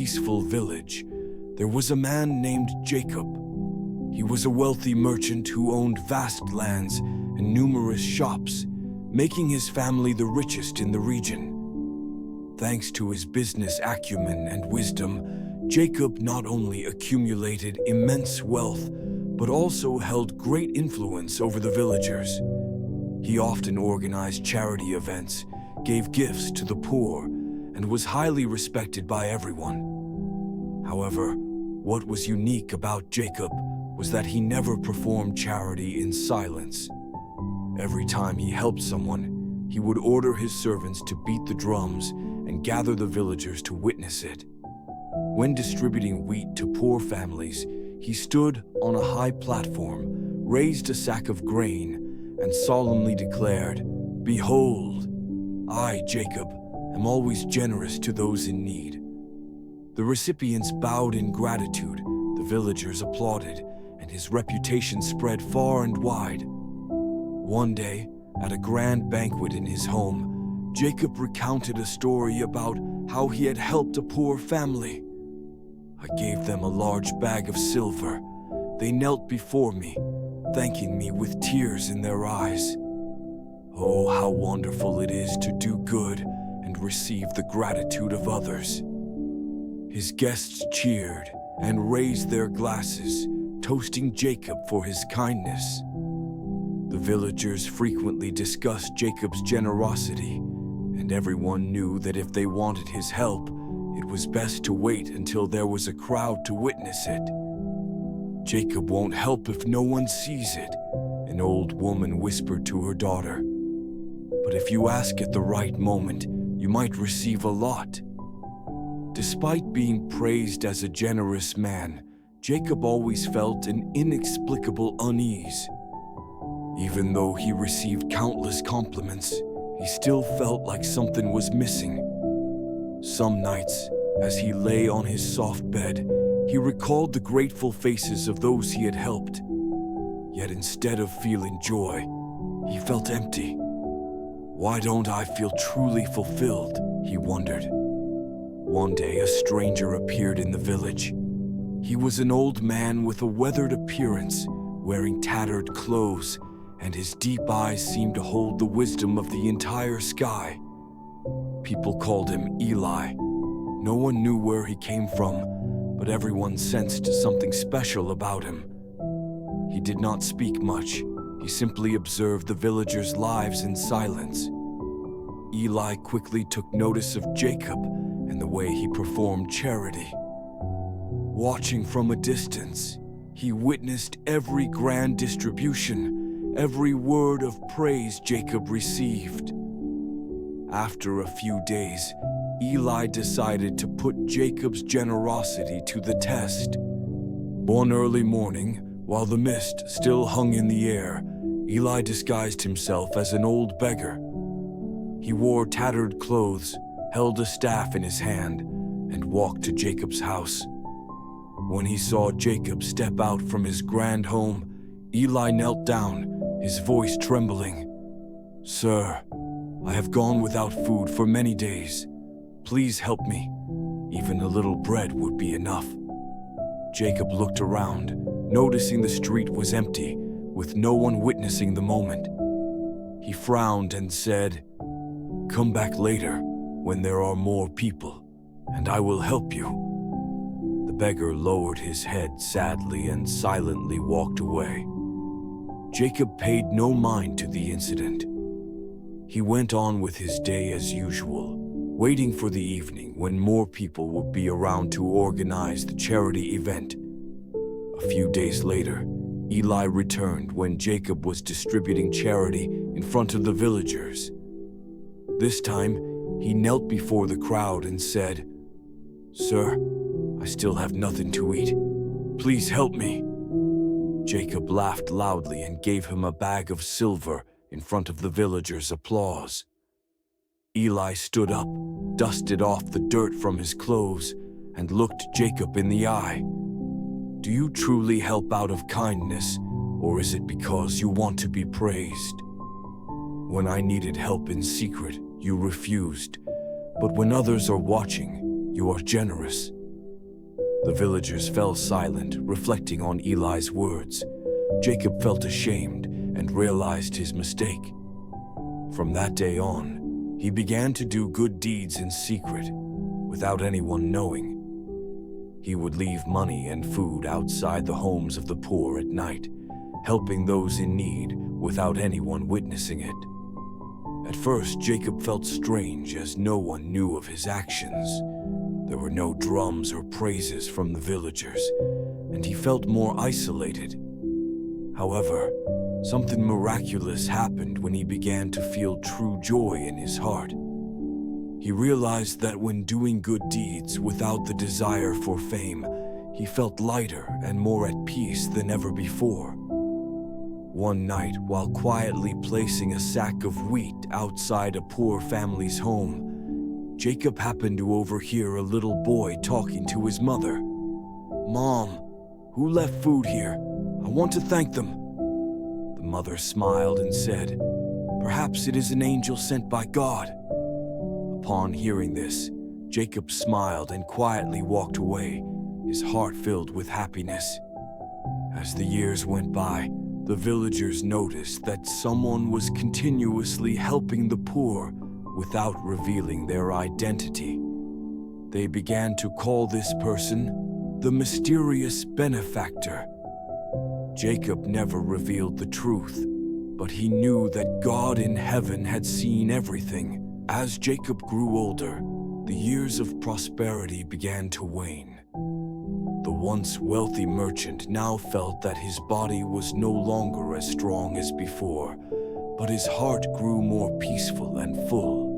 peaceful village, there was a man named Jacob. He was a wealthy merchant who owned vast lands and numerous shops, making his family the richest in the region. Thanks to his business acumen and wisdom, Jacob not only accumulated immense wealth, but also held great influence over the villagers. He often organized charity events, gave gifts to the poor, and was highly respected by everyone. However, what was unique about Jacob was that he never performed charity in silence. Every time he helped someone, he would order his servants to beat the drums and gather the villagers to witness it. When distributing wheat to poor families, he stood on a high platform, raised a sack of grain, and solemnly declared, "Behold, I, Jacob, am always generous to those in need." The recipients bowed in gratitude, the villagers applauded, and his reputation spread far and wide. One day, at a grand banquet in his home, Jacob recounted a story about how he had helped a poor family. "I gave them a large bag of silver. They knelt before me, thanking me with tears in their eyes. Oh, how wonderful it is to do good and receive the gratitude of others." His guests cheered and raised their glasses, toasting Jacob for his kindness. The villagers frequently discussed Jacob's generosity, and everyone knew that if they wanted his help, it was best to wait until there was a crowd to witness it. "Jacob won't help if no one sees it," an old woman whispered to her daughter. "But if you ask at the right moment, you might receive a lot." Despite being praised as a generous man, Jacob always felt an inexplicable unease. Even though he received countless compliments, he still felt like something was missing. Some nights, as he lay on his soft bed, he recalled the grateful faces of those he had helped. Yet instead of feeling joy, he felt empty. "Why don't I feel truly fulfilled?" he wondered. One day, a stranger appeared in the village. He was an old man with a weathered appearance, wearing tattered clothes, and his deep eyes seemed to hold the wisdom of the entire sky. People called him Eli. No one knew where he came from, but everyone sensed something special about him. He did not speak much. He simply observed the villagers' lives in silence. Eli quickly took notice of Jacob and the way he performed charity. Watching from a distance, he witnessed every grand distribution, every word of praise Jacob received. After a few days, Eli decided to put Jacob's generosity to the test. One early morning, while the mist still hung in the air, Eli disguised himself as an old beggar. He wore tattered clothes, held a staff in his hand, and walked to Jacob's house. When he saw Jacob step out from his grand home, Eli knelt down, his voice trembling. "Sir, I have gone without food for many days. Please help me. Even a little bread would be enough." Jacob looked around, noticing the street was empty, with no one witnessing the moment. He frowned and said, "Come back later, when there are more people, and I will help you." The beggar lowered his head sadly and silently walked away. Jacob paid no mind to the incident. He went on with his day as usual, waiting for the evening when more people would be around to organize the charity event. A few days later, Eli returned when Jacob was distributing charity in front of the villagers. This time, he knelt before the crowd and said, "Sir, I still have nothing to eat. Please help me." Jacob laughed loudly and gave him a bag of silver in front of the villagers' applause. Eli stood up, dusted off the dirt from his clothes, and looked Jacob in the eye. "Do you truly help out of kindness, or is it because you want to be praised? When I needed help in secret, you refused, but when others are watching, you are generous. The villagers fell silent, reflecting on Eli's words. Jacob felt ashamed and realized his mistake. From that day on, he began to do good deeds in secret, without anyone knowing. He would leave money and food outside the homes of the poor at night, helping those in need without anyone witnessing it. At first, Jacob felt strange as no one knew of his actions. There were no drums or praises from the villagers, and he felt more isolated. However, something miraculous happened when he began to feel true joy in his heart. He realized that when doing good deeds without the desire for fame, he felt lighter and more at peace than ever before. One night, while quietly placing a sack of wheat outside a poor family's home, Jacob happened to overhear a little boy talking to his mother. "Mom, who left food here? I want to thank them." The mother smiled and said, "Perhaps it is an angel sent by God." Upon hearing this, Jacob smiled and quietly walked away, his heart filled with happiness. As the years went by, the villagers noticed that someone was continuously helping the poor without revealing their identity. They began to call this person the mysterious benefactor. Jacob never revealed the truth, but he knew that God in heaven had seen everything. As Jacob grew older, the years of prosperity began to wane. The once wealthy merchant now felt that his body was no longer as strong as before, but his heart grew more peaceful and full.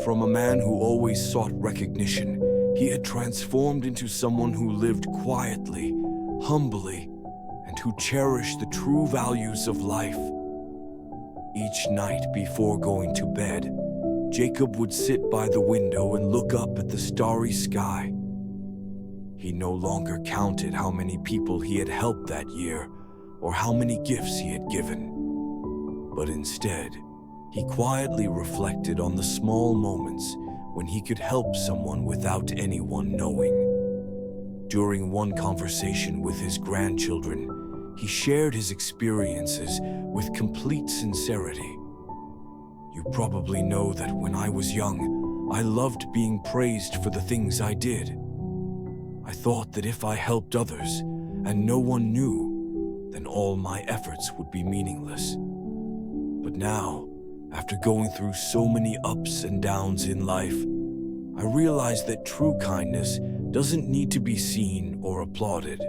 From a man who always sought recognition, he had transformed into someone who lived quietly, humbly, and who cherished the true values of life. Each night before going to bed, Jacob would sit by the window and look up at the starry sky. He no longer counted how many people he had helped that year or how many gifts he had given, but instead, he quietly reflected on the small moments when he could help someone without anyone knowing. During one conversation with his grandchildren, he shared his experiences with complete sincerity. "You probably know that when I was young, I loved being praised for the things I did. I thought that if I helped others and no one knew, then all my efforts would be meaningless. But now, after going through so many ups and downs in life, I realize that true kindness doesn't need to be seen or applauded.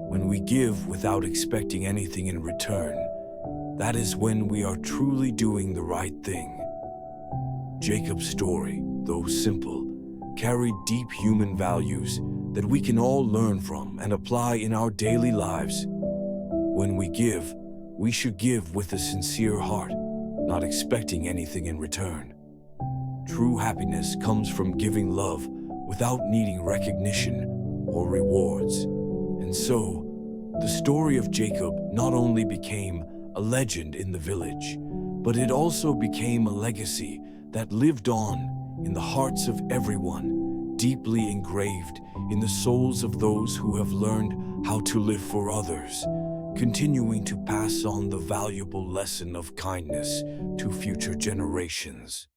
When we give without expecting anything in return, that is when we are truly doing the right thing." Jacob's story, though simple, carried deep human values that we can all learn from and apply in our daily lives. When we give, we should give with a sincere heart, not expecting anything in return. True happiness comes from giving love without needing recognition or rewards. And so, the story of Jacob not only became a legend in the village, but it also became a legacy that lived on in the hearts of everyone, deeply engraved in the souls of those who have learned how to live for others, continuing to pass on the valuable lesson of kindness to future generations.